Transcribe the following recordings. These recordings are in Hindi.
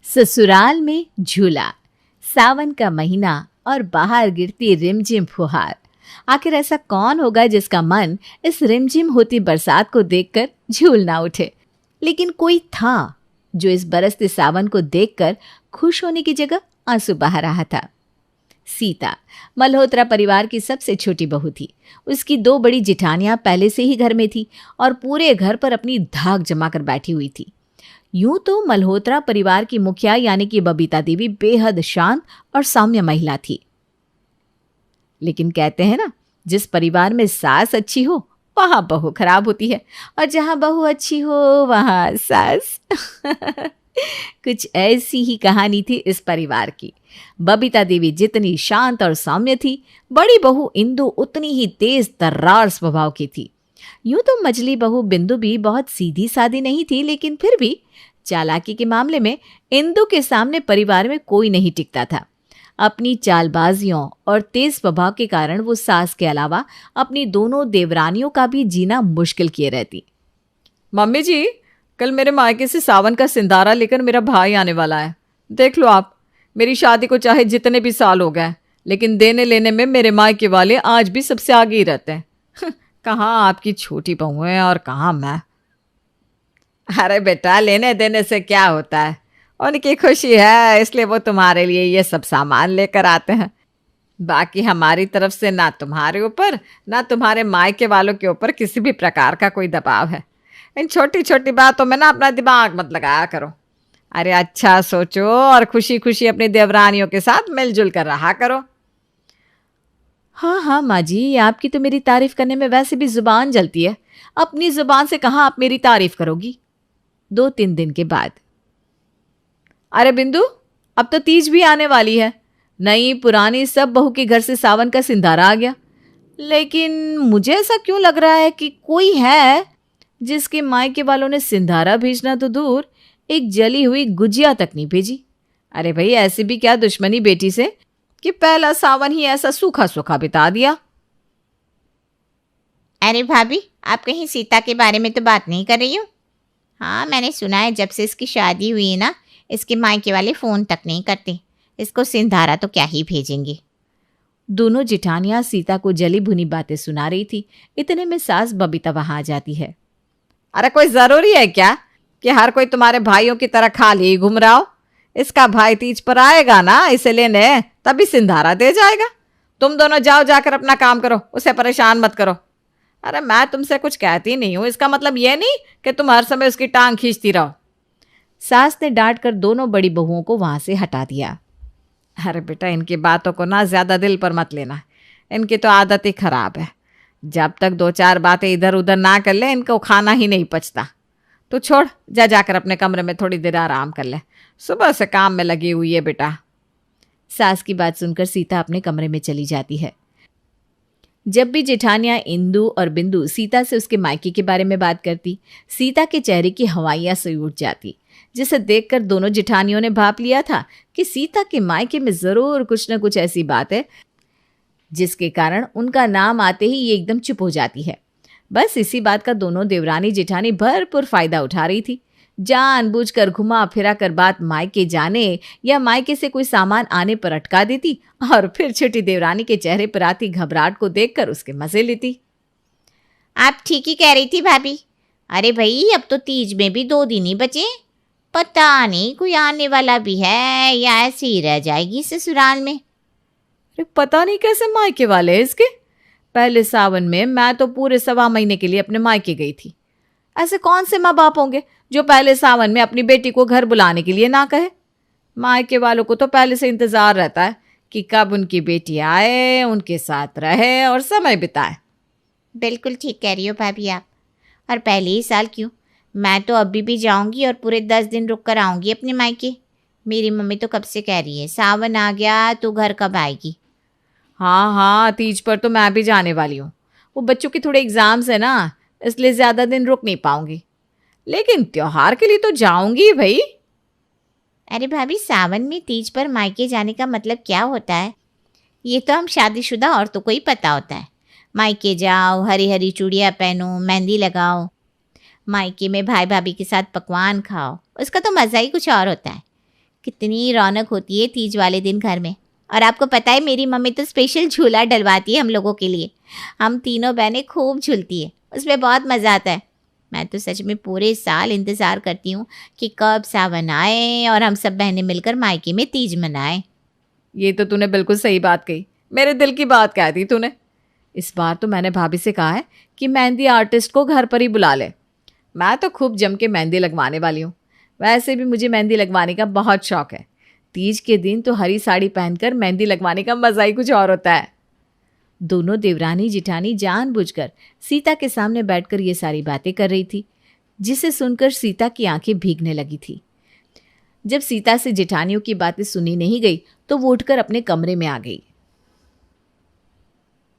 ससुराल में झूला, सावन का महीना और बाहर गिरती रिमझिम फुहार। आखिर ऐसा कौन होगा जिसका मन इस रिमझिम होती बरसात को देखकर झूल ना उठे। लेकिन कोई था जो इस बरसते सावन को देखकर खुश होने की जगह आंसू बहा रहा था। सीता मल्होत्रा परिवार की सबसे छोटी बहू थी। उसकी दो बड़ी जिठानियां पहले से ही घर में थी और पूरे घर पर अपनी धाक जमाकर बैठी हुई थी। यूं तो मल्होत्रा परिवार की मुखिया यानी कि बबीता देवी बेहद शांत और सौम्य महिला थी। लेकिन कहते हैं ना, जिस परिवार में सास अच्छी हो वहां बहू खराब होती है, और जहां बहू अच्छी हो वहां सास। कुछ ऐसी ही कहानी थी इस परिवार की। बबीता देवी जितनी शांत और सौम्य थी, बड़ी बहू इंदु उतनी ही तेज तर्रार स्वभाव की थी। यूं तो मझली बहू बिंदु भी बहुत सीधी सादी नहीं थी, लेकिन फिर भी चालाकी के मामले में इंदु के सामने परिवार में कोई नहीं टिकता था। अपनी चालबाजियों और तेज स्वभाव के कारण वो सास के अलावा अपनी दोनों देवरानियों का भी जीना मुश्किल किए रहती। मम्मी जी, कल मेरे मायके से सावन का सिंधारा लेकर मेरा भाई आने वाला है। देख लो आप, मेरी शादी को चाहे जितने भी साल हो गए, लेकिन देने लेने में मेरे मायके वाले आज भी सबसे आगे ही रहते हैं। कहाँ आपकी छोटी बहू है और कहाँ मैं। अरे बेटा, लेने देने से क्या होता है, उनकी खुशी है इसलिए वो तुम्हारे लिए ये सब सामान लेकर आते हैं। बाकी हमारी तरफ से ना तुम्हारे ऊपर ना तुम्हारे मायके वालों के ऊपर किसी भी प्रकार का कोई दबाव है। इन छोटी छोटी बातों में ना अपना दिमाग मत लगाया करो। अरे अच्छा सोचो और खुशी खुशी अपनी देवरानियों के साथ मिलजुल कर रहा करो। हाँ हाँ माँ जी, आपकी तो मेरी तारीफ करने में वैसे भी जुबान जलती है। अपनी जुबान से कहाँ आप मेरी तारीफ करोगी। 2-3 दिन के बाद। अरे बिंदु, अब तो तीज भी आने वाली है। नई पुरानी सब बहू के घर से सावन का सिंधारा आ गया। लेकिन मुझे ऐसा क्यों लग रहा है कि कोई है जिसके मायके वालों ने सिंधारा भेजना तो दूर, एक जली हुई गुजिया तक नहीं भेजी। अरे भाई, ऐसी भी क्या दुश्मनी बेटी से कि पहला सावन ही ऐसा सूखा सूखा बिता दिया। अरे भाभी, आप कहीं सीता के बारे में तो बात नहीं कर रही हो? हाँ, मैंने सुना है जब से इसकी शादी हुई है ना, इसके मायके वाले फ़ोन तक नहीं करते। इसको सिंधारा तो क्या ही भेजेंगे। दोनों जिठानियां सीता को जली भुनी बातें सुना रही थी। इतने में सास बबीता वहां आ जाती है। अरे कोई ज़रूरी है क्या कि हर कोई तुम्हारे भाइयों की तरह खाली ही घूम रहा हो? इसका भाई तीज पर आएगा ना इसे लेने, तभी सिंधारा दे जाएगा। तुम दोनों जाओ, जाकर अपना काम करो, उसे परेशान मत करो। अरे मैं तुमसे कुछ कहती नहीं हूँ, इसका मतलब ये नहीं कि तुम हर समय उसकी टांग खींचती रहो। सास ने डांट कर दोनों बड़ी बहुओं को वहां से हटा दिया। अरे बेटा, इनकी बातों को ना ज्यादा दिल पर मत लेना। इनकी तो आदत ही खराब है। जब तक 2-4 बातें इधर उधर ना कर ले, इनको खाना ही नहीं पचता। तो छोड़, जाकर अपने कमरे में थोड़ी देर आराम कर ले। सुबह से काम में लगी हुई है बेटा। सास की बात सुनकर सीता अपने कमरे में चली जाती है। जब भी जेठानियां इंदु और बिंदु सीता से उसके मायके के बारे में बात करती, सीता के चेहरे की हवाइयां सी उठ जाती, जिसे देखकर दोनों जेठानियों ने भाप लिया था कि सीता के मायके में जरूर कुछ न कुछ ऐसी बात है जिसके कारण उनका नाम आते ही ये एकदम चुप हो जाती है। बस इसी बात का दोनों देवरानी जेठानी भरपूर फायदा उठा रही थी। जानबूझकर घुमा फिरा कर बात मायके जाने या मायके से कोई सामान आने पर अटका देती और फिर छोटी देवरानी के चेहरे पर आती घबराहट को देखकर उसके मजे लेती। आप ठीक ही कह रही थी भाभी। अरे भाई, अब तो तीज में भी 2 दिन ही बचे। पता नहीं कोई आने वाला भी है या ऐसे ही रह जाएगी ससुराल में। अरे पता नहीं कैसे मायके वाले हैं इसके। पहले सावन में मैं तो पूरे 1.25 महीने के लिए अपने मायके गई थी। ऐसे कौन से माँ बाप होंगे जो पहले सावन में अपनी बेटी को घर बुलाने के लिए ना कहे। मायके वालों को तो पहले से इंतजार रहता है कि कब उनकी बेटी आए, उनके साथ रहे और समय बिताए। बिल्कुल ठीक कह रही हो भाभी आप। और पहले ही साल क्यों, मैं तो अभी भी जाऊंगी और पूरे 10 दिन रुक कर आऊंगी अपने मायके। मेरी मम्मी तो कब से कह रही है सावन आ गया तो घर कब आएगी। हाँ हाँ, तीज पर तो मैं भी जाने वाली हूँ। वो बच्चों के थोड़े एग्जाम्स है ना, इसलिए ज़्यादा दिन रुक नहीं पाऊंगी। लेकिन त्योहार के लिए तो जाऊंगी भाई। अरे भाभी, सावन में तीज पर मायके जाने का मतलब क्या होता है? ये तो हम शादीशुदा औरतों को ही पता होता है। मायके जाओ, हरी हरी चूड़ियाँ पहनो, मेहंदी लगाओ, मायके में भाई भाभी के साथ पकवान खाओ, उसका तो मज़ा ही कुछ और होता है। कितनी रौनक होती है तीज वाले दिन घर में। और आपको पता है मेरी मम्मी तो स्पेशल झूला डलवाती है हम लोगों के लिए। हम तीनों बहनें खूब झूलती है, उसमें बहुत मज़ा आता है। मैं तो सच में पूरे साल इंतज़ार करती हूँ कि कब सावन आए और हम सब बहनें मिलकर मायके में तीज मनाएं। ये तो तूने बिल्कुल सही बात कही, मेरे दिल की बात कह दी तूने। इस बार तो मैंने भाभी से कहा है कि मेहंदी आर्टिस्ट को घर पर ही बुला ले। मैं तो खूब जम के मेहंदी लगवाने वाली हूँ। वैसे भी मुझे मेहंदी लगवाने का बहुत शौक है। तीज के दिन तो हरी साड़ी पहनकर मेहंदी लगवाने का मज़ा ही कुछ और होता है। दोनों देवरानी जिठानी जानबूझकर सीता के सामने बैठकर ये सारी बातें कर रही थी, जिसे सुनकर सीता की आंखें भीगने लगी थी। जब सीता से जिठानियों की बातें सुनी नहीं गई तो वो उठकर अपने कमरे में आ गई।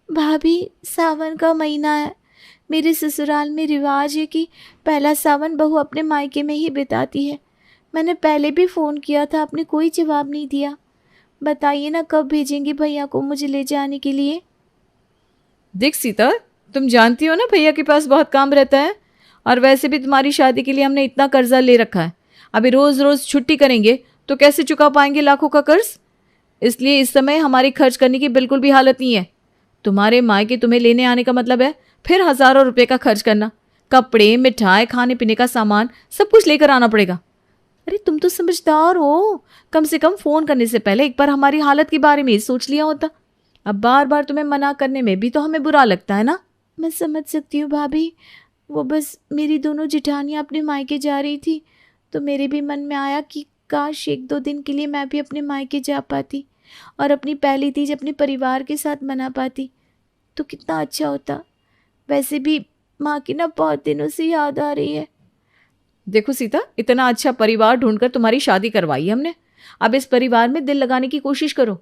भाभी, सावन का महीना है। मेरे ससुराल में रिवाज है कि पहला सावन बहू अपने मायके में ही बिताती है। मैंने पहले भी फ़ोन किया था, आपने कोई जवाब नहीं दिया। बताइए ना, कब भेजेंगे भैया को मुझे ले जाने के लिए? देख सीता, तुम जानती हो ना भैया के पास बहुत काम रहता है, और वैसे भी तुम्हारी शादी के लिए हमने इतना कर्जा ले रखा है। अभी रोज़ रोज़ छुट्टी करेंगे तो कैसे चुका पाएंगे लाखों का कर्ज। इसलिए इस समय हमारी खर्च करने की बिल्कुल भी हालत नहीं है। तुम्हारे मायके तुम्हें लेने आने का मतलब है फिर हज़ारों रुपए का खर्च करना। कपड़े, मिठाई, खाने पीने का सामान सब कुछ लेकर आना पड़ेगा। अरे तुम तो समझदार हो, कम से कम फ़ोन करने से पहले एक बार हमारी हालत के बारे में ही सोच लिया होता। अब बार बार तुम्हें मना करने में भी तो हमें बुरा लगता है ना। मैं समझ सकती हूँ भाभी, वो बस मेरी दोनों जिठानियाँ अपने मायके जा रही थी तो मेरे भी मन में आया कि काश 1-2 दिन के लिए मैं भी अपने मायके जा पाती और अपनी पहली तीज अपने परिवार के साथ मना पाती तो कितना अच्छा होता। वैसे भी माँ की ना बहुत दिनों से याद आ रही है। देखो सीता, इतना अच्छा परिवार ढूंढकर तुम्हारी शादी करवाई हमने। अब इस परिवार में दिल लगाने की कोशिश करो।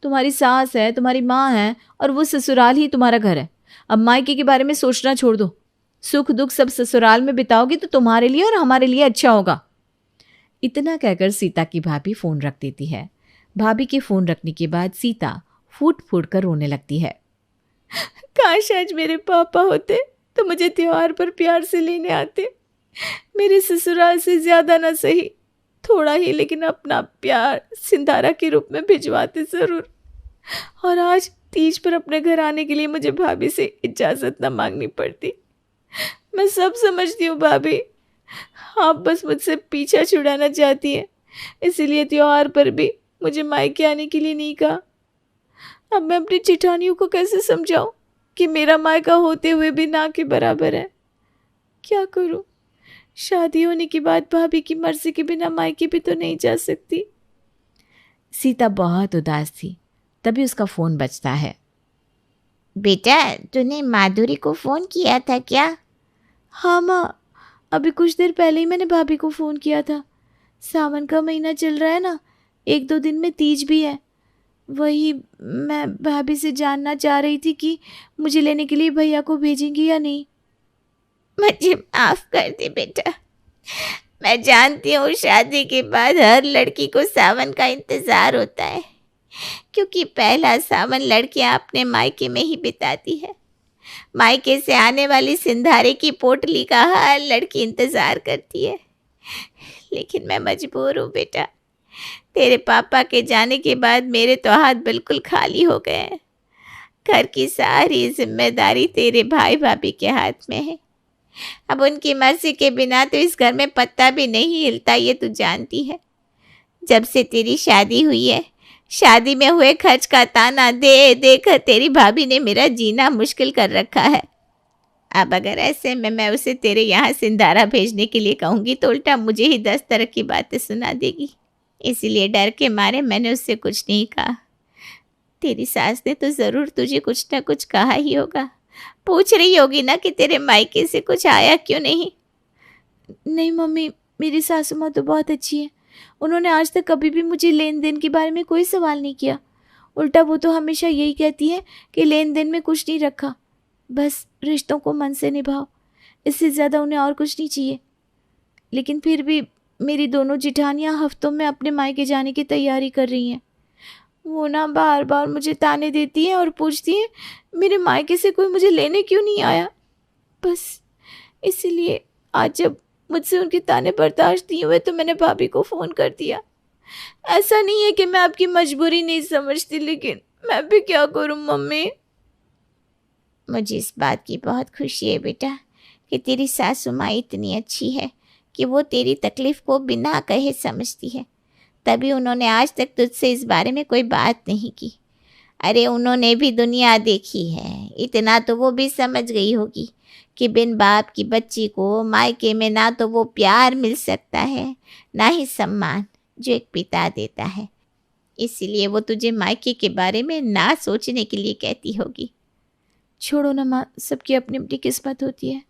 तुम्हारी सास है, तुम्हारी माँ है, और वो ससुराल ही तुम्हारा घर है। अब मायके के बारे में सोचना छोड़ दो। सुख दुख सब ससुराल में बिताओगी तो तुम्हारे लिए और हमारे लिए अच्छा होगा। इतना कहकर सीता की भाभी फ़ोन रख देती है। भाभी के फ़ोन रखने के बाद सीता फूट फूट कर रोने लगती है। काश आज मेरे पापा होते तो मुझे त्योहार पर प्यार से लेने आते। मेरे ससुराल से ज़्यादा ना सही, थोड़ा ही, लेकिन अपना प्यार सिंधारा के रूप में भिजवाते ज़रूर। और आज तीज पर अपने घर आने के लिए मुझे भाभी से इजाज़त ना मांगनी पड़ती। मैं सब समझती हूँ भाभी, आप बस मुझसे पीछा छुड़ाना चाहती हैं, इसीलिए त्योहार पर भी मुझे मायके आने के लिए नहीं कहा। अब मैं अपनी जिठानियों को कैसे समझाऊं कि मेरा मायका होते हुए भी ना के बराबर है। क्या करूं? शादी होने के बाद भाभी की मर्जी के बिना मायके भी तो नहीं जा सकती। सीता बहुत उदास थी। तभी उसका फ़ोन बजता है। बेटा, तूने माधुरी को फ़ोन किया था क्या? हाँ माँ, अभी कुछ देर पहले ही मैंने भाभी को फ़ोन किया था। सावन का महीना चल रहा है ना, 1-2 दिन में तीज भी है। वही मैं भाभी से जानना चाह रही थी कि मुझे लेने के लिए भैया को भेजेंगी या नहीं। मुझे माफ़ कर दे बेटा, मैं जानती हूँ शादी के बाद हर लड़की को सावन का इंतज़ार होता है, क्योंकि पहला सावन लड़कियाँ अपने मायके में ही बिताती है। मायके से आने वाली सिंधारे की पोटली का हर लड़की इंतज़ार करती है। लेकिन मैं मजबूर हूँ बेटा, तेरे पापा के जाने के बाद मेरे तो हाथ बिल्कुल खाली हो गए हैं। घर की सारी जिम्मेदारी तेरे भाई भाभी के हाथ में है। अब उनकी मर्जी के बिना तो इस घर में पत्ता भी नहीं हिलता, ये तू जानती है। जब से तेरी शादी हुई है, शादी में हुए खर्च का ताना दे देकर तेरी भाभी ने मेरा जीना मुश्किल कर रखा है। अब अगर ऐसे में मैं उसे तेरे यहाँ सिंधारा भेजने के लिए कहूँगी तो उल्टा मुझे ही 10 तरह की बातें सुना देगी। इसीलिए डर के मारे मैंने उससे कुछ नहीं कहा। तेरी सास ने तो ज़रूर तुझे कुछ ना कुछ कहा ही होगा। पूछ रही होगी ना कि तेरे मायके से कुछ आया क्यों नहीं। नहीं मम्मी, मेरी सासू माँ तो बहुत अच्छी है। उन्होंने आज तक कभी भी मुझे लेन देन के बारे में कोई सवाल नहीं किया। उल्टा वो तो हमेशा यही कहती है कि लेन देन में कुछ नहीं रखा, बस रिश्तों को मन से निभाओ, इससे ज़्यादा उन्हें और कुछ नहीं चाहिए। लेकिन फिर भी मेरी दोनों जिठानियाँ हफ्तों में अपने मायके जाने की तैयारी कर रही हैं। वो ना बार बार मुझे ताने देती हैं और पूछती हैं मेरे मायके से कोई मुझे लेने क्यों नहीं आया। बस इसीलिए आज जब मुझसे उनके ताने बर्दाश्त नहीं हुए तो मैंने भाभी को फ़ोन कर दिया। ऐसा नहीं है कि मैं आपकी मजबूरी नहीं समझती, लेकिन मैं भी क्या करूं मम्मी। मुझे इस बात की बहुत खुशी है बेटा कि तेरी सासू माँ इतनी अच्छी है कि वो तेरी तकलीफ को बिना कहे समझती है, तभी उन्होंने आज तक तुझसे इस बारे में कोई बात नहीं की। अरे उन्होंने भी दुनिया देखी है, इतना तो वो भी समझ गई होगी कि बिन बाप की बच्ची को मायके में ना तो वो प्यार मिल सकता है, ना ही सम्मान जो एक पिता देता है। इसीलिए वो तुझे मायके के बारे में ना सोचने के लिए कहती होगी। छोड़ो ना माँ, सबकी अपनी अपनी किस्मत होती है।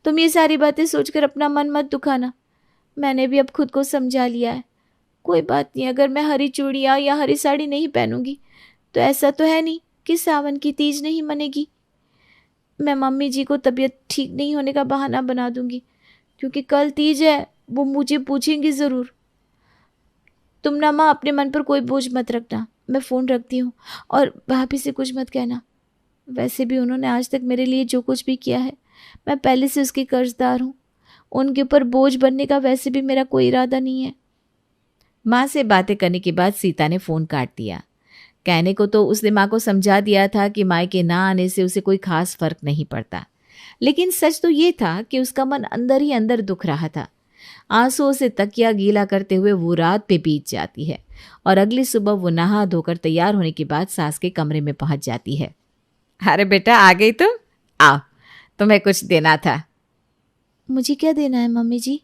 तुम ये सारी बातें सोचकर अपना मन मत दुखाना। मैंने भी अब खुद को समझा लिया है। कोई बात नहीं, अगर मैं हरी चूड़ियाँ या हरी साड़ी नहीं पहनूंगी तो ऐसा तो है नहीं कि सावन की तीज नहीं मनेगी। मैं मम्मी जी को तबीयत ठीक नहीं होने का बहाना बना दूंगी, क्योंकि कल तीज है, वो मुझे पूछेंगी ज़रूर। तुम ना माँ अपने मन पर कोई बोझ मत रखना। मैं फ़ोन रखती हूँ, और भाभी से कुछ मत कहना। वैसे भी उन्होंने आज तक मेरे लिए जो कुछ भी किया है, मैं पहले से उसकी कर्जदार हूँ। उनके ऊपर बोझ बनने का वैसे भी मेरा कोई इरादा नहीं है। माँ से बातें करने के बाद सीता ने फ़ोन काट दिया। कहने को तो उसने माँ को समझा दिया था कि मायके ना आने से उसे कोई खास फर्क नहीं पड़ता, लेकिन सच तो ये था कि उसका मन अंदर ही अंदर दुख रहा था। आंसुओं से तकिया गीला करते हुए वो रात पे बीत जाती है और अगली सुबह वो नहा धोकर तैयार होने के बाद सास के कमरे में पहुंच जाती है। अरे बेटा आ गई तुम, आओ, तुम्हें कुछ देना था। मुझे क्या देना है मम्मी जी?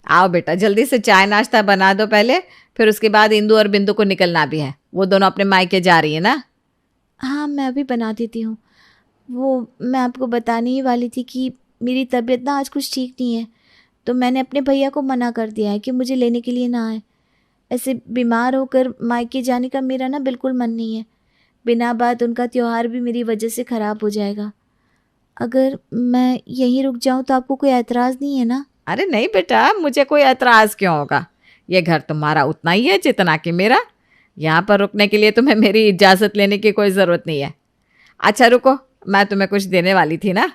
आओ बेटा, जल्दी से चाय नाश्ता बना दो पहले, फिर उसके बाद इंदु और बिंदु को निकलना भी है। वो दोनों अपने मायके जा रही है ना। हाँ, मैं अभी बना देती हूँ। वो मैं आपको बताने ही वाली थी कि मेरी तबीयत ना आज कुछ ठीक नहीं है, तो मैंने अपने भैया को मना कर दिया है कि मुझे लेने के लिए ना आए। ऐसे बीमार होकर मायके जाने का मेरा ना बिल्कुल मन नहीं है। बिना बात उनका त्यौहार भी मेरी वजह से ख़राब हो जाएगा। अगर मैं यहीं रुक जाऊँ तो आपको कोई एतराज़ नहीं है ना? अरे नहीं बेटा, मुझे कोई एतराज़ क्यों होगा। ये घर तुम्हारा उतना ही है जितना कि मेरा। यहाँ पर रुकने के लिए तुम्हें मेरी इजाज़त लेने की कोई ज़रूरत नहीं है। अच्छा रुको, मैं तुम्हें कुछ देने वाली थी ना।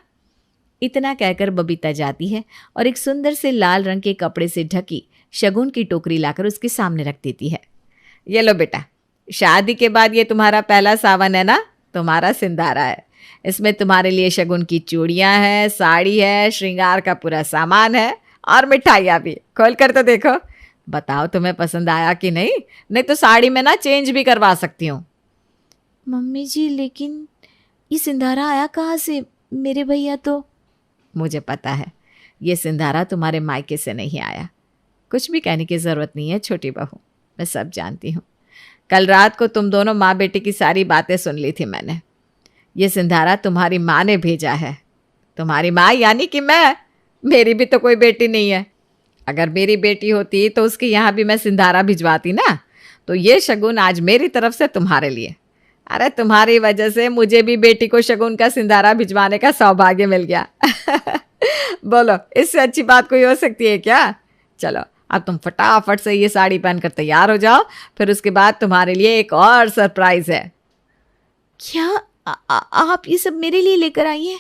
इतना कहकर बबीता जाती है और एक सुंदर से लाल रंग के कपड़े से ढकी शगुन की टोकरी लाकर उसके सामने रख देती है। ये लो बेटा, शादी के बाद ये तुम्हारा पहला सावन है ना, तुम्हारा सिंधारा है। इसमें तुम्हारे लिए शगुन की चूड़ियाँ हैं, साड़ी है, श्रृंगार का पूरा सामान है और मिठाइयाँ भी। खोल कर तो देखो, बताओ तुम्हें पसंद आया कि नहीं। नहीं तो साड़ी में ना चेंज भी करवा सकती हूँ। मम्मी जी, लेकिन ये सिंधारा आया कहाँ से? मेरे भैया तो... मुझे पता है, ये सिंधारा तुम्हारे मायके से नहीं आया। कुछ भी कहने की ज़रूरत नहीं है छोटी बहू, मैं सब जानती हूँ। कल रात को तुम दोनों माँ बेटी की सारी बातें सुन ली थी मैंने। ये सिंधारा तुम्हारी माँ ने भेजा है। तुम्हारी माँ यानी कि मैं। मेरी भी तो कोई बेटी नहीं है। अगर मेरी बेटी होती तो उसके यहाँ भी मैं सिंधारा भिजवाती ना। तो ये शगुन आज मेरी तरफ से तुम्हारे लिए। अरे तुम्हारी वजह से मुझे भी बेटी को शगुन का सिंधारा भिजवाने का सौभाग्य मिल गया। बोलो, इससे अच्छी बात कोई हो सकती है क्या? चलो अब तुम फटाफट से ये साड़ी पहनकर तैयार हो जाओ, फिर उसके बाद तुम्हारे लिए एक और सरप्राइज है। क्या आप ये सब मेरे लिए लेकर आई हैं?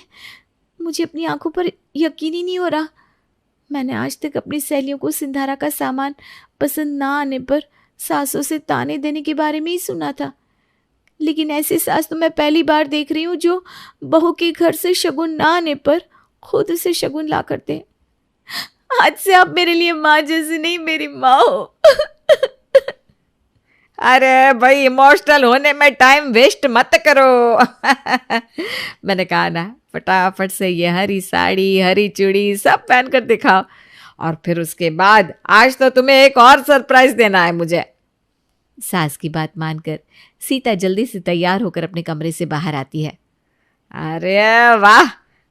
मुझे अपनी आंखों पर यकीन ही नहीं हो रहा। मैंने आज तक अपनी सहेलियों को सिंधारा का सामान पसंद ना आने पर सासों से ताने देने के बारे में ही सुना था, लेकिन ऐसी सास तो मैं पहली बार देख रही हूँ जो बहू के घर से शगुन ना आने पर खुद से शगुन ला करते। आज से आप मेरे लिए माँ जैसी नहीं, मेरी माँ हो। अरे भाई, इमोशनल होने में टाइम वेस्ट मत करो। मैंने कहा ना, फटाफट से ये हरी साड़ी, हरी चूड़ी सब पहन कर दिखाओ, और फिर उसके बाद आज तो तुम्हें एक और सरप्राइज देना है मुझे। सास की बात मानकर सीता जल्दी से तैयार होकर अपने कमरे से बाहर आती है। अरे वाह,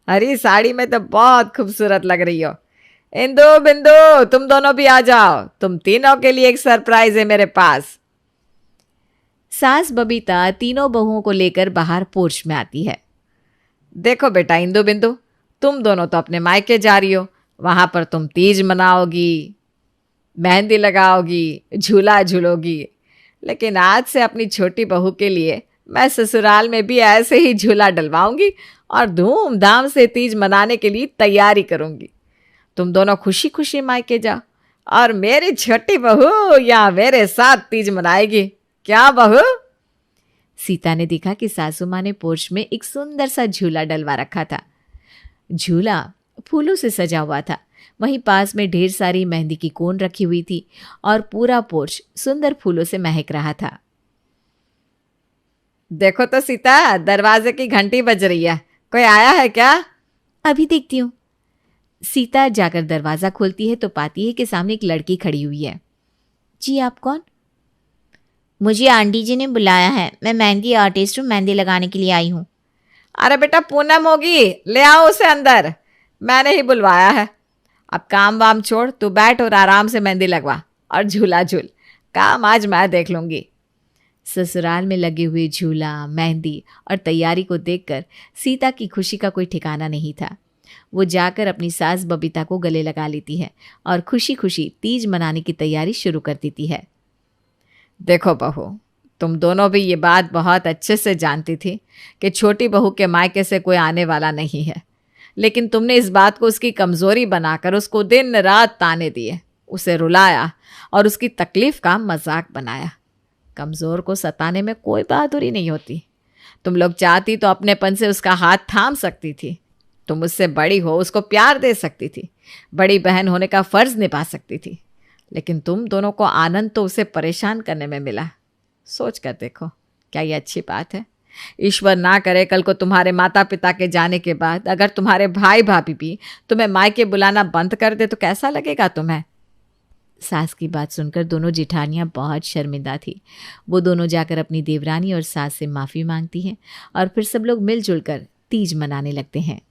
हरी साड़ी में तो बहुत खूबसूरत लग रही हो। इंदु, बिंदु, तुम दोनों भी आ जाओ। तुम तीनों के लिए एक सरप्राइज है मेरे पास। सास बबीता तीनों बहुओं को लेकर बाहर पोर्च में आती है। देखो बेटा इंदु, बिंदु, तुम दोनों तो अपने मायके जा रही हो। वहां पर तुम तीज मनाओगी, मेहंदी लगाओगी, झूला झूलोगी, लेकिन आज से अपनी छोटी बहू के लिए मैं ससुराल में भी ऐसे ही झूला डलवाऊंगी और धूमधाम से तीज मनाने के लिए तैयारी करूंगी। तुम दोनों खुशी खुशी मायके जाओ और मेरी छोटी बहू यहाँ मेरे साथ तीज मनाएगी। क्या बहू? सीता ने देखा कि सासू माँ ने पोर्च में एक सुंदर सा झूला डलवा रखा था। झूला फूलों से सजा हुआ था। वहीं पास में ढेर सारी मेहंदी की कोन रखी हुई थी और पूरा पोर्च सुंदर फूलों से महक रहा था। देखो तो सीता, दरवाजे की घंटी बज रही है। कोई आया है क्या? अभी देखती हूँ। सीता जाकर दरवाजा खोलती है तो पाती है कि सामने एक लड़की खड़ी हुई है। जी आप कौन? मुझे आंटी जी ने बुलाया है, मैं मेहंदी आर्टिस्ट हूँ, मेहंदी लगाने के लिए आई हूँ। अरे बेटा पूनम होगी, ले आओ उसे अंदर, मैंने ही बुलवाया है। अब काम वाम छोड़, तू बैठ और आराम से मेहंदी लगवा और झूला झूल। काम आज मैं देख लूंगी। ससुराल में लगे हुए झूला, मेहंदी और तैयारी को देखकर सीता की खुशी का कोई ठिकाना नहीं था। वो जाकर अपनी सास बबीता को गले लगा लेती है और खुशी खुशी तीज मनाने की तैयारी शुरू कर देती है। देखो बहू, तुम दोनों भी ये बात बहुत अच्छे से जानती थी कि छोटी बहू के मायके से कोई आने वाला नहीं है, लेकिन तुमने इस बात को उसकी कमज़ोरी बनाकर उसको दिन रात ताने दिए, उसे रुलाया और उसकी तकलीफ़ का मजाक बनाया। कमज़ोर को सताने में कोई बहादुरी नहीं होती। तुम लोग चाहती तो अपनेपन से उसका हाथ थाम सकती थी। तुम उससे बड़ी हो, उसको प्यार दे सकती थी, बड़ी बहन होने का फ़र्ज़ निभा सकती थी, लेकिन तुम दोनों को आनंद तो उसे परेशान करने में मिला। सोच कर देखो, क्या ये अच्छी बात है? ईश्वर ना करे कल को तुम्हारे माता पिता के जाने के बाद अगर तुम्हारे भाई भाभी भी तुम्हें मायके बुलाना बंद कर दे तो कैसा लगेगा तुम्हें? सास की बात सुनकर दोनों जेठानियां बहुत शर्मिंदा थी। वो दोनों जाकर अपनी देवरानी और सास से माफ़ी मांगती हैं और फिर सब लोग मिलजुल कर तीज मनाने लगते हैं।